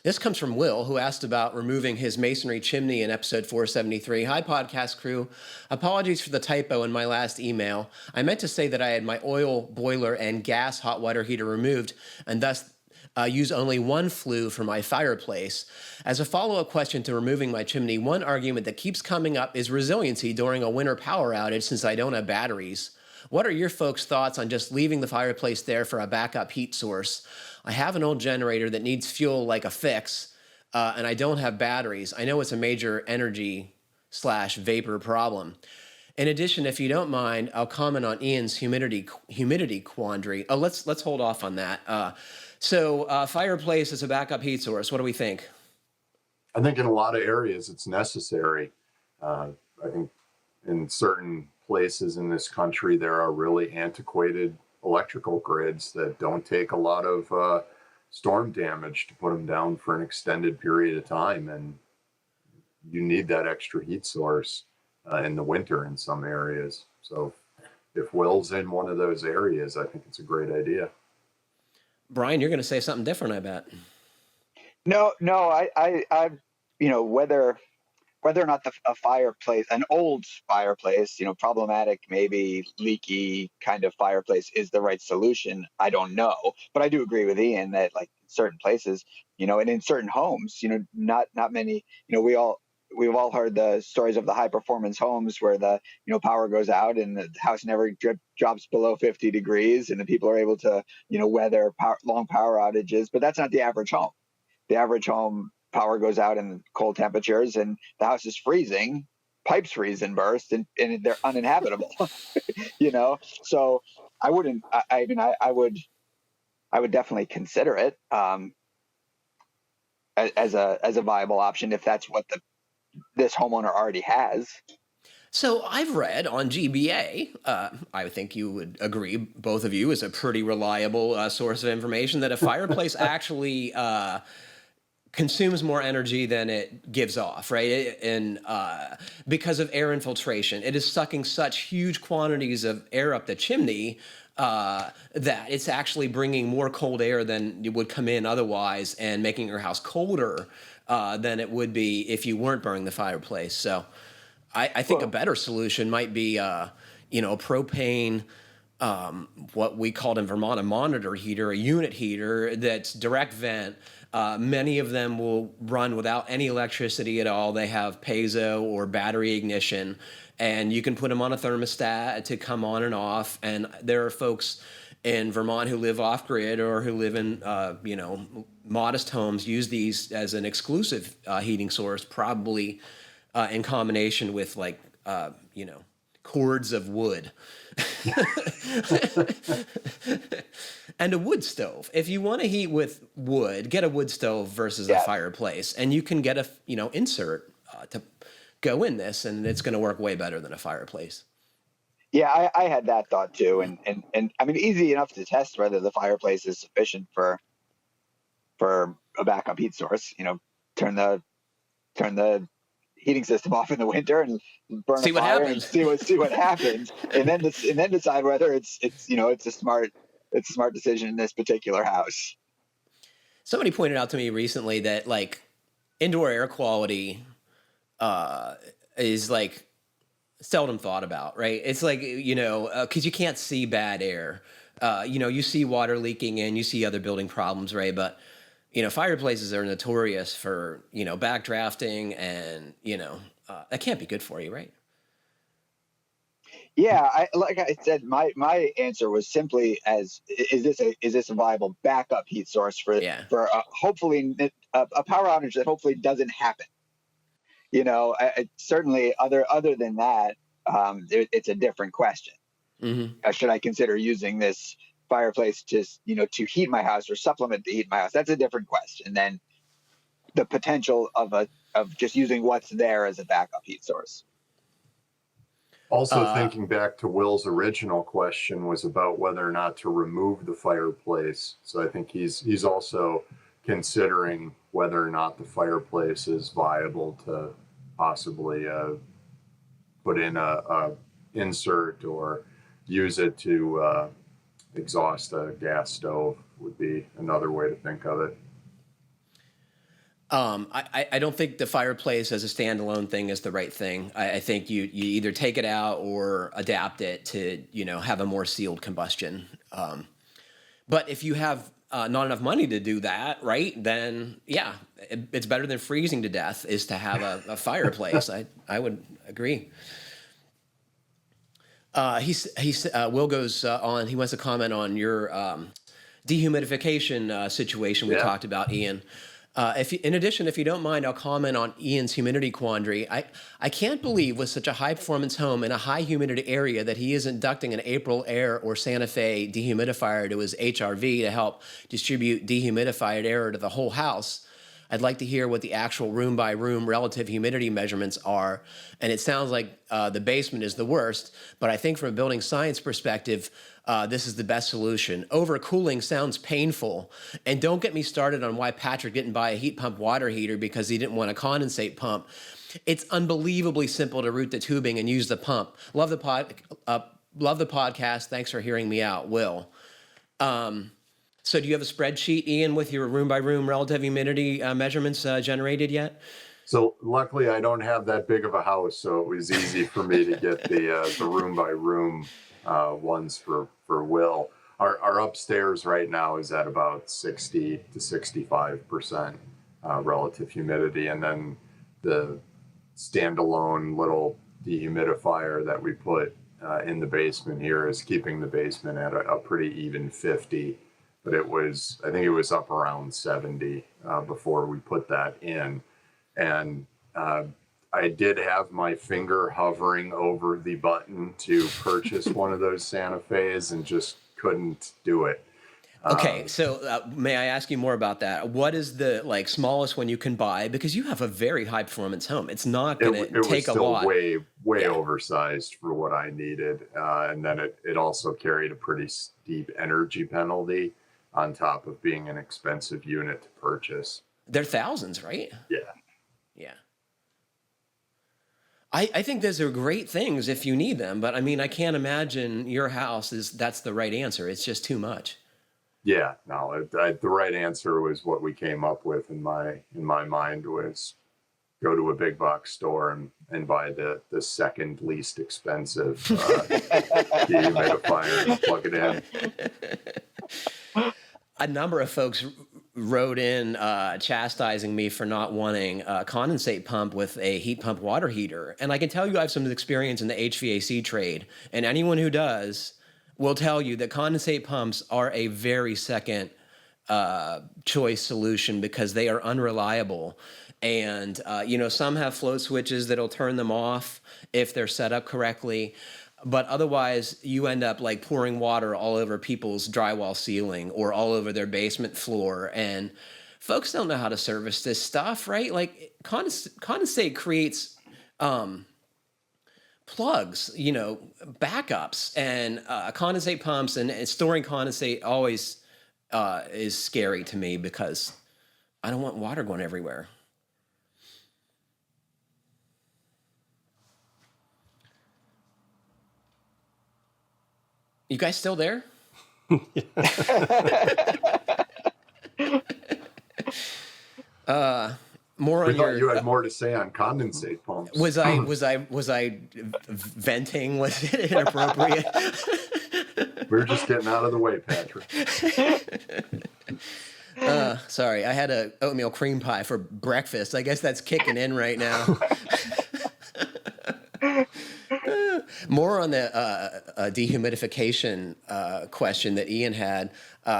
This comes from Will, who asked about removing his masonry chimney in episode 473. Hi, podcast crew. Apologies for the typo in my last email. I meant to say that I had my oil boiler and gas hot water heater removed, and thus use only one flue for my fireplace. As a follow-up question to removing my chimney, one argument that keeps coming up is resiliency during a winter power outage, since I don't have batteries. What are your folks' thoughts on just leaving the fireplace there for a backup heat source? I have an old generator that needs fuel like a fix, and I don't have batteries. I know it's a major energy / vapor problem. In addition, if you don't mind, I'll comment on Ian's humidity quandary. Oh, let's hold off on that. So fireplace as a backup heat source. What do we think? I think in a lot of areas it's necessary. I think in certain places in this country, there are really antiquated electrical grids that don't take a lot of storm damage to put them down for an extended period of time. And you need that extra heat source in the winter in some areas. So if Will's in one of those areas, I think it's a great idea. Brian, you're going to say something different, I bet. No, I whether or not a fireplace, an old fireplace, problematic, maybe leaky kind of fireplace, is the right solution, I don't know. But I do agree with Ian that, like, in certain places, and in certain homes, not many, we've all heard the stories of the high performance homes where the power goes out and the house never drops below 50 degrees, and the people are able to weather long power outages. But that's not the average home. The average home, power goes out in cold temperatures and the house is freezing, pipes freeze and burst, and they're uninhabitable. So I wouldn't. I would definitely consider it as a viable option if that's what this homeowner already has. So I've read on GBA, I think you would agree, both of you, is a pretty reliable source of information, that a fireplace actually consumes more energy than it gives off, right? And because of air infiltration, it is sucking such huge quantities of air up the chimney that it's actually bringing more cold air than it would come in otherwise, and making your house colder than it would be if you weren't burning the fireplace. So I think a better solution might be, a propane, what we called in Vermont a monitor heater, a unit heater that's direct vent. Many of them will run without any electricity at all. They have piezo or battery ignition, and you can put them on a thermostat to come on and off. And there are folks in Vermont who live off grid or who live in, modest homes, use these as an exclusive heating source, probably in combination with cords of wood. And a wood stove. If you want to heat with wood, get a wood stove versus a fireplace, and you can get a insert to go in this, and it's going to work way better than a fireplace. Yeah, I had that thought too, and I mean, easy enough to test whether the fireplace is sufficient for a backup heat source. Turn the heating system off in the winter and burn see a what fire happens. and see what happens, and then decide whether it's a smart decision in this particular house. Somebody pointed out to me recently that like indoor air quality is like seldom thought about, right? It's like, because you can't see bad air. You see water leaking in, you see other building problems, right? But fireplaces are notorious for backdrafting, and that can't be good for you, right? Yeah, like I said, my answer was simply is this a viable backup heat source for hopefully a power outage that hopefully doesn't happen. Certainly other than that, it's a different question. Mm-hmm. Should I consider using this fireplace to heat my house or supplement the heat in my house? That's a different question than the potential of just using what's there as a backup heat source. Also, thinking back to Will's original question was about whether or not to remove the fireplace. So I think he's also considering whether or not the fireplace is viable to possibly put in a insert or use it to exhaust a gas stove would be another way to think of it. I don't think the fireplace as a standalone thing is the right thing. I think you either take it out or adapt it to, have a more sealed combustion. But if you have not enough money to do that, right, then, it's better than freezing to death is to have a fireplace. I would agree. Will goes on. He wants to comment on your dehumidification situation we talked about, Ian. In addition, if you don't mind, I'll comment on Ian's humidity quandary. I can't believe with such a high-performance home in a high humidity area that he isn't ducting an April Air or Santa Fe dehumidifier to his HRV to help distribute dehumidified air to the whole house. I'd like to hear what the actual room-by-room relative humidity measurements are. And it sounds like the basement is the worst, but I think from a building science perspective, this is the best solution. Overcooling sounds painful. And don't get me started on why Patrick didn't buy a heat pump water heater because he didn't want a condensate pump. It's unbelievably simple to route the tubing and use the pump. Love the podcast. Thanks for hearing me out, Will. So do you have a spreadsheet, Ian, with your room-by-room relative humidity measurements generated yet? So luckily, I don't have that big of a house, so it was easy for me to get the room-by-room ones for Will. Our upstairs right now is at about 60 to 65% relative humidity, and then the standalone little dehumidifier that we put in the basement here is keeping the basement at a pretty even 50. But I think it was up around 70 before we put that in. And I did have my finger hovering over the button to purchase one of those Santa Fe's and just couldn't do it. Okay, so may I ask you more about that? What is the smallest one you can buy? Because you have a very high performance home. It's not going to take a lot. It was still way oversized for what I needed. And then it also carried a pretty steep energy penalty on top of being an expensive unit to purchase. They're thousands, right? Yeah. Yeah. I think those are great things if you need them, but I mean, I can't imagine your house that's the right answer. It's just too much. Yeah, no, the right answer was what we came up with in my mind was go to a big box store and buy the second least expensive dehumidifier and plug it in. A number of folks wrote in chastising me for not wanting a condensate pump with a heat pump water heater. And I can tell you I have some experience in the HVAC trade. And anyone who does will tell you that condensate pumps are a very second choice solution because they are unreliable. And, some have float switches that'll turn them off if they're set up correctly. But otherwise, you end up like pouring water all over people's drywall ceiling or all over their basement floor. And folks don't know how to service this stuff, right? Like condensate creates plugs, backups, and condensate pumps, and storing condensate always is scary to me because I don't want water going everywhere. You guys still there? More We on thought you your. had more to say on condensate pumps. Was I venting? Was it inappropriate? We were just getting out of the way, Patrick. Sorry, I had a oatmeal cream pie for breakfast. I guess that's kicking in right now. More on the dehumidification question that Ian had.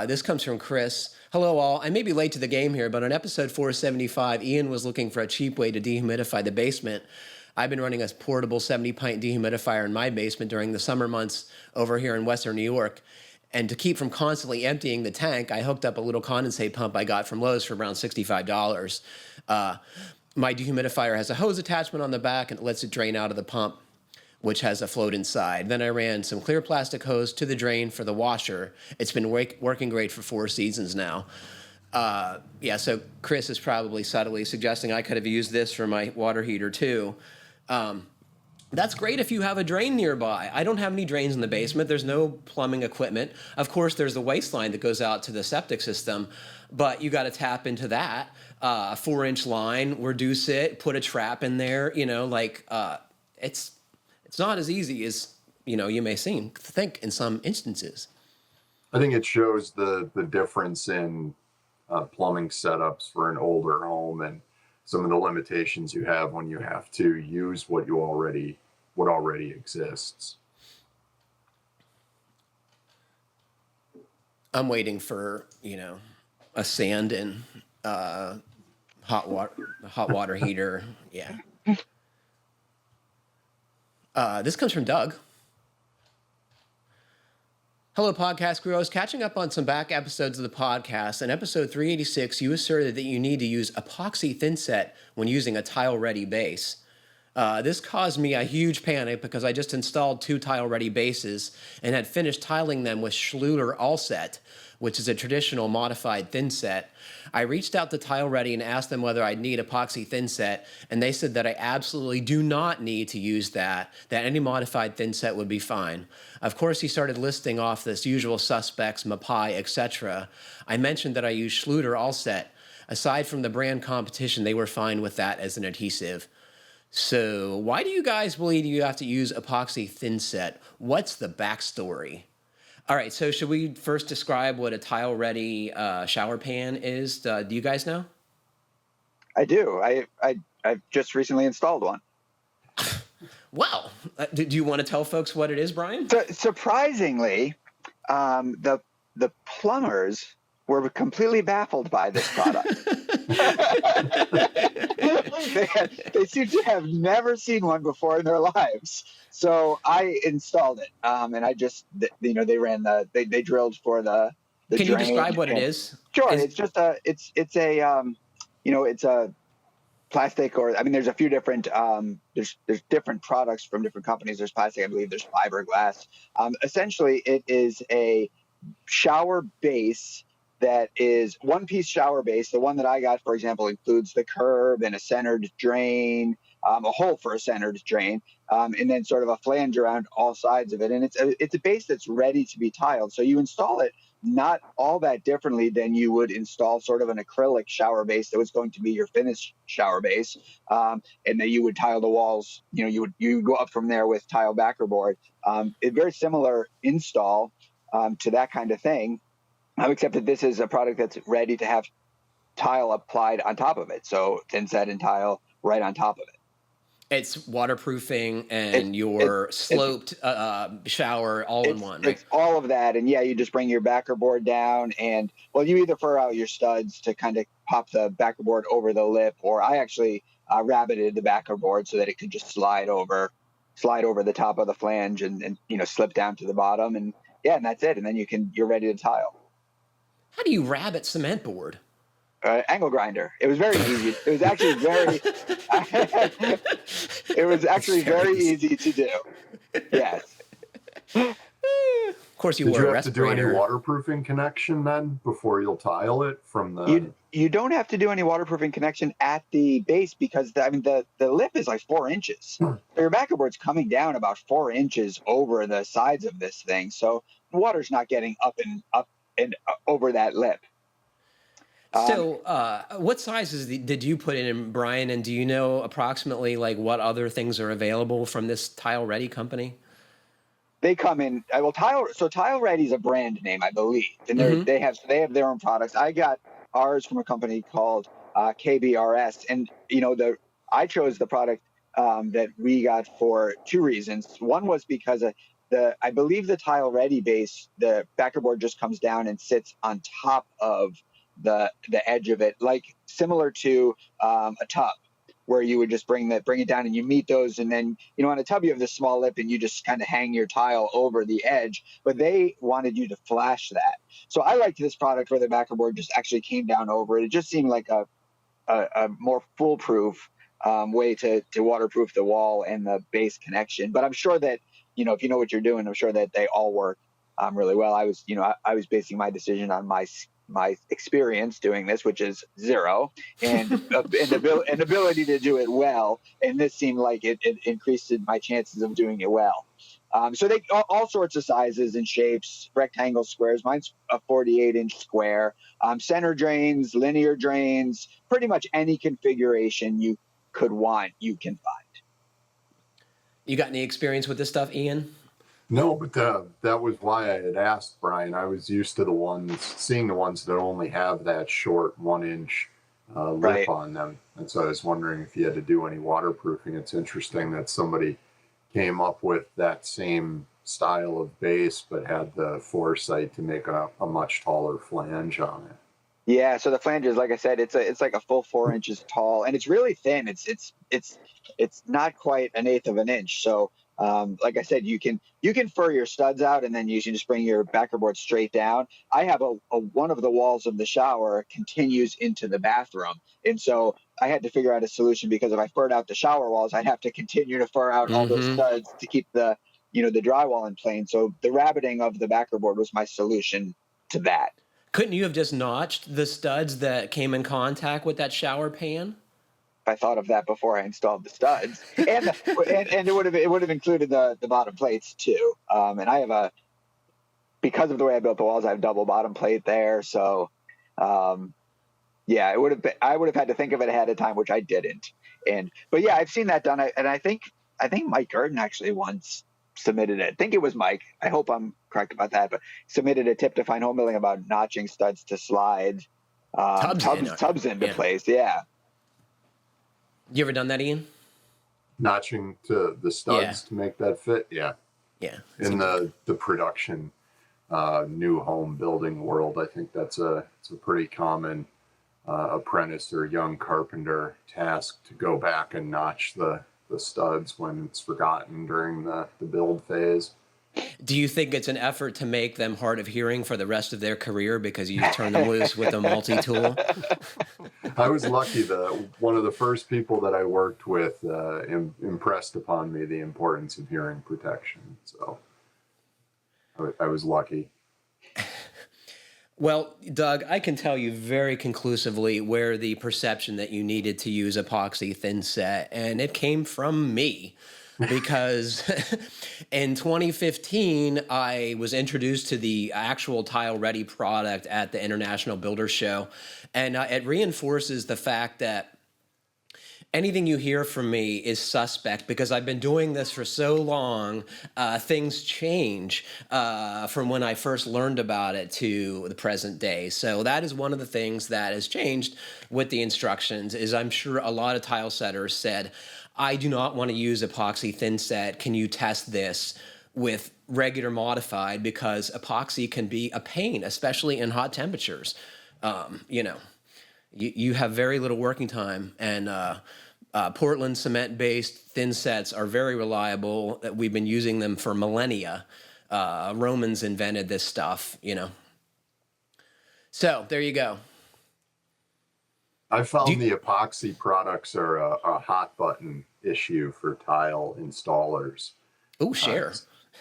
This comes from Chris. Hello, all. I may be late to the game here, but on episode 475, Ian was looking for a cheap way to dehumidify the basement. I've been running a portable 70-pint dehumidifier in my basement during the summer months over here in Western New York. And to keep from constantly emptying the tank, I hooked up a little condensate pump I got from Lowe's for around $65. My dehumidifier has a hose attachment on the back, and it lets it drain out of the pump, which has a float inside. Then I ran some clear plastic hose to the drain for the washer. It's been working great for 4 seasons now. So Chris is probably subtly suggesting I could have used this for my water heater too. That's great if you have a drain nearby. I don't have any drains in the basement. There's no plumbing equipment. Of course, there's the waste line that goes out to the septic system, but you got to tap into that. 4-inch line, reduce it, put a trap in there. It's not as easy as you may think in some instances. I think it shows the difference in plumbing setups for an older home and some of the limitations you have when you have to use what already exists. I'm waiting for a sand and hot water heater. Yeah. This comes from Doug. Hello, podcast crew. I was catching up on some back episodes of the podcast. In episode 386, you asserted that you need to use epoxy thinset when using a Tile Redi base. This caused me a huge panic because I just installed 2 Tile Redi bases and had finished tiling them with Schluter Allset, which is a traditional modified thinset. I reached out to Tile Redi and asked them whether I'd need epoxy thinset, and they said that I absolutely do not need to use that any modified thinset would be fine. Of course, he started listing off this usual suspects, Mapai, etc. I mentioned that I use Schluter Allset. Aside from the brand competition, they were fine with that as an adhesive. So why do you guys believe you have to use epoxy thinset? What's the backstory? All right, so should we first describe what a Tile Redi shower pan is? Do you guys know? I do. I've just recently installed one. Well, do you want to tell folks what it is, Brian? Surprisingly, the plumbers were completely baffled by this product. They seem to have never seen one before in their lives. So I installed it, and I just, they ran they drilled for the Can drain. you describe what it is? Sure. It's just it's a plastic, there's a few different, there's different products from different companies. There's plastic, I believe there's fiberglass. Essentially it is a shower base that is one-piece shower base. The one that I got, for example, includes the curb and a centered drain, a hole for a centered drain, and then sort of a flange around all sides of it. And it's a base that's ready to be tiled. So you install it not all that differently than you would install sort of an acrylic shower base that was going to be your finished shower base, and then you would tile the walls. You would go up from there with tile backer board. A very similar install to that kind of thing. Except that this is a product that's ready to have tile applied on top of it. So thinset and tile right on top of it. It's waterproofing and your sloped shower all in one, right? It's all of that. And yeah, you just bring your backer board down and, well, you either fur out your studs to kind of pop the backer board over the lip, or I actually rabbeted the backer board so that it could just slide over the top of the flange and slip down to the bottom, and yeah, and that's it. And then you're ready to tile. How do you rabbet cement board? Angle grinder. It was very easy. It was actually very. It was actually very easy to do. Yes. Of course, you Did wore you a have to do any respirator. waterproofing connection then before you'll tile it from the? You don't have to do any waterproofing connection at the base because the lip is like 4 inches. So your backer board's coming down about 4 inches over the sides of this thing, so the water's not getting up and over that lip. So, what sizes did you put in, Brian? And do you know approximately like what other things are available from this Tile Redi company? They come in Tile Redi is a brand name, I believe, and they have their own products. I got ours from a company called KBRS, and I chose the product that we got for 2 reasons. One was because I believe the Tile Redi base, the backer board just comes down and sits on top of the edge of it, like similar to a tub, where you would just bring it down and you meet those, and then on a tub you have this small lip and you just kind of hang your tile over the edge, but they wanted you to flash that. So I liked this product where the backer board just actually came down over it. It just seemed like a more foolproof way to waterproof the wall and the base connection. But I'm sure that if you know what you're doing, I'm sure that they all work really well. I was basing my decision on my experience doing this, which is 0, and an ability to do it well. And this seemed like it increased my chances of doing it well. So they all sorts of sizes and shapes, rectangle, squares. Mine's a 48-inch square. Center drains, linear drains, pretty much any configuration you could want, you can find. You got any experience with this stuff, Ian? No, but that was why I had asked, Brian. I was used to seeing the ones that only have that short 1-inch lip on them. And so I was wondering if you had to do any waterproofing. It's interesting that somebody came up with that same style of base, but had the foresight to make a much taller flange on it. Yeah, so the flange is, like I said, it's like a full 4 inches tall, and it's really thin. It's not quite 1/8 of an inch. So like I said, you can fur your studs out, and then you can just bring your backer board straight down. I have one of the walls of the shower continues into the bathroom, and so I had to figure out a solution, because if I furred out the shower walls, I'd have to continue to fur out all those studs to keep the drywall in plane. So the rabbeting of the backer board was my solution to that. Couldn't you have just notched the studs that came in contact with that shower pan? I thought of that before I installed the studs, and it would have included the bottom plates too. And I have because of the way I built the walls, I have double bottom plate there. So, yeah, I would have had to think of it ahead of time, which I didn't. But yeah, I've seen that done, and I think Mike Gurdon actually once submitted it. I think it was Mike. I hope I'm correct about that, but submitted a tip to Fine Homebuilding about notching studs to slide tubs into place. Yeah. You ever done that, Ian? Notching to the studs to make that fit? Yeah. Yeah. In the production new home building world, I think it's a pretty common apprentice or young carpenter task to go back and notch the studs when it's forgotten during the build phase. Do you think it's an effort to make them hard of hearing for the rest of their career because you turn them loose with a multi-tool? I was lucky that one of the first people that I worked with impressed upon me the importance of hearing protection. So I was lucky. Well, Doug, I can tell you very conclusively where the perception that you needed to use epoxy thin set, and it came from me. Because in 2015, I was introduced to the actual Tile Redi product at the International Builder Show, and it reinforces the fact that anything you hear from me is suspect, because I've been doing this for so long. Things change from when I first learned about it to the present day. So that is one of the things that has changed with the instructions. Is I'm sure a lot of tile setters said, I do not want to use epoxy thin set. Can you test this with regular modified? Because epoxy can be a pain, especially in hot temperatures. You have very little working time, and Portland cement-based thin sets are very reliable. We've been using them for millennia. Romans invented this stuff, So there you go. I found the epoxy products are a hot button issue for tile installers. Oh, share.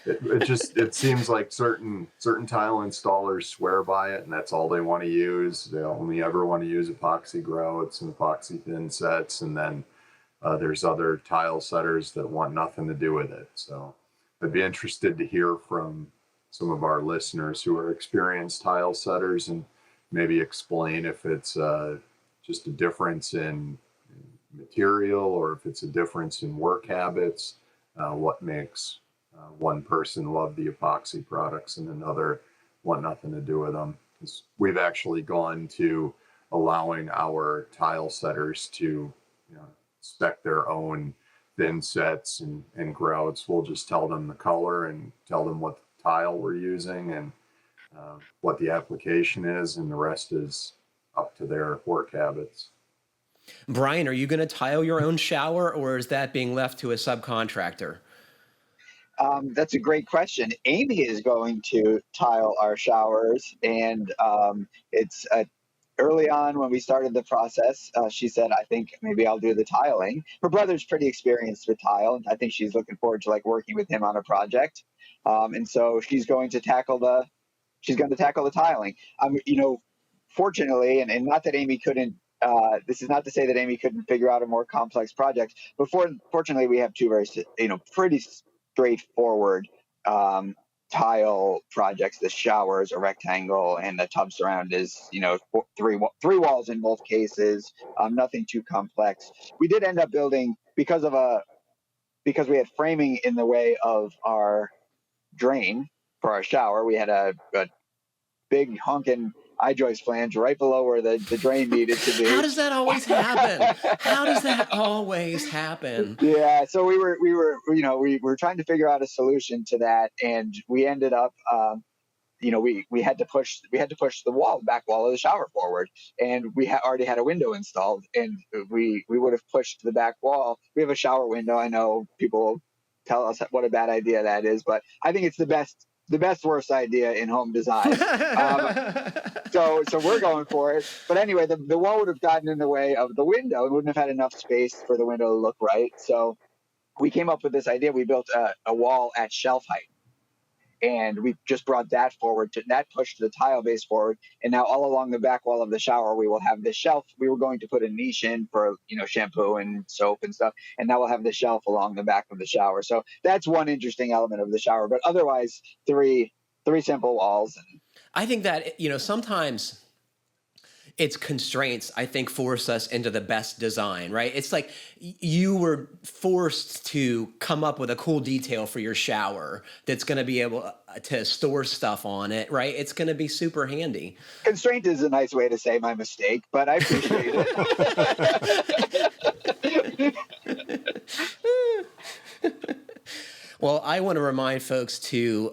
It seems like certain tile installers swear by it, and that's all they want to use. They only ever want to use epoxy grouts and epoxy thin sets, and then there's other tile setters that want nothing to do with it. So I'd be interested to hear from some of our listeners who are experienced tile setters and maybe explain if it's just a difference in material or if it's a difference in work habits, what makes one person love the epoxy products and another want nothing to do with them. Because we've actually gone to allowing our tile setters to spec their own thin sets and grouts. We'll just tell them the color and tell them what tile we're using and what the application is, and the rest is up to their work habits. Brian, are you going to tile your own shower, or is that being left to a subcontractor? That's a great question. Amy is going to tile our showers, and it's early on when we started the process, she said, I think maybe I'll do the tiling. Her brother's pretty experienced with tile, and I think she's looking forward to working with him on a project. And so she's going to tackle the tiling. Fortunately, and not that Amy couldn't, this is not to say that Amy couldn't figure out a more complex project, but fortunately we have two very, pretty straightforward tile projects. The shower is a rectangle and the tub surround is, three walls in both cases, nothing too complex. We did end up building, because we had framing in the way of our drain for our shower, we had a big honking I-joist flange right below where the drain needed to be. How does that always happen? How does that always happen? Yeah, so we were trying to figure out a solution to that, and we ended up, we had to push the back wall of the shower forward, and we already had a window installed, and we would have pushed the back wall. We have a shower window. I know people will tell us what a bad idea that is, but I think it's the best worst idea in home design. So we're going for it. But anyway, the wall would have gotten in the way of the window and wouldn't have had enough space for the window to look right. So we came up with this idea. We built a wall at shelf height, and we just brought that forward. That pushed the tile base forward, and now all along the back wall of the shower, we will have this shelf. We were going to put a niche in for shampoo and soap and stuff, and now we'll have the shelf along the back of the shower. So that's one interesting element of the shower. But otherwise, three simple walls. I think that sometimes it's constraints, I think, force us into the best design, right? It's like you were forced to come up with a cool detail for your shower that's going to be able to store stuff on it, right? It's going to be super handy. Constraint is a nice way to say my mistake, but I appreciate it. Well, I want to remind folks to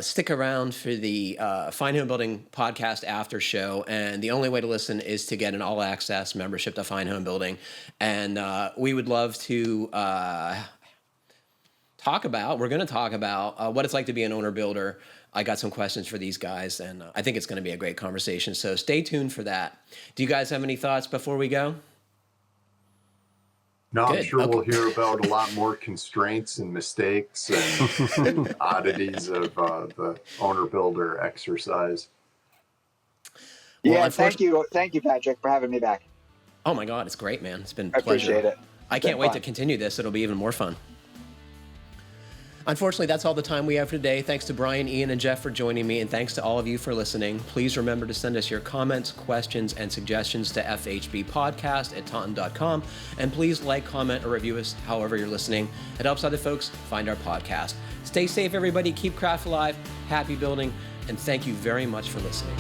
stick around for the Fine Homebuilding podcast after show, and the only way to listen is to get an all-access membership to Fine Homebuilding. And we would love to talk about what it's like to be an owner-builder. I got some questions for these guys, and I think it's going to be a great conversation. So stay tuned for that. Do you guys have any thoughts before we go? No, Good. I'm sure we'll hear about a lot more constraints and mistakes and oddities of the owner-builder exercise. Yeah, thank you, Patrick, for having me back. Oh my God, it's great, man. It's been a I pleasure. appreciate it. I can't wait to continue this. It'll be even more fun. Unfortunately, that's all the time we have for today. Thanks to Brian, Ian, and Jeff for joining me, and thanks to all of you for listening. Please remember to send us your comments, questions, and suggestions to fhbpodcast@taunton.com, and please like, comment, or review us however you're listening. It helps other folks find our podcast. Stay safe, everybody. Keep craft alive. Happy building, and thank you very much for listening.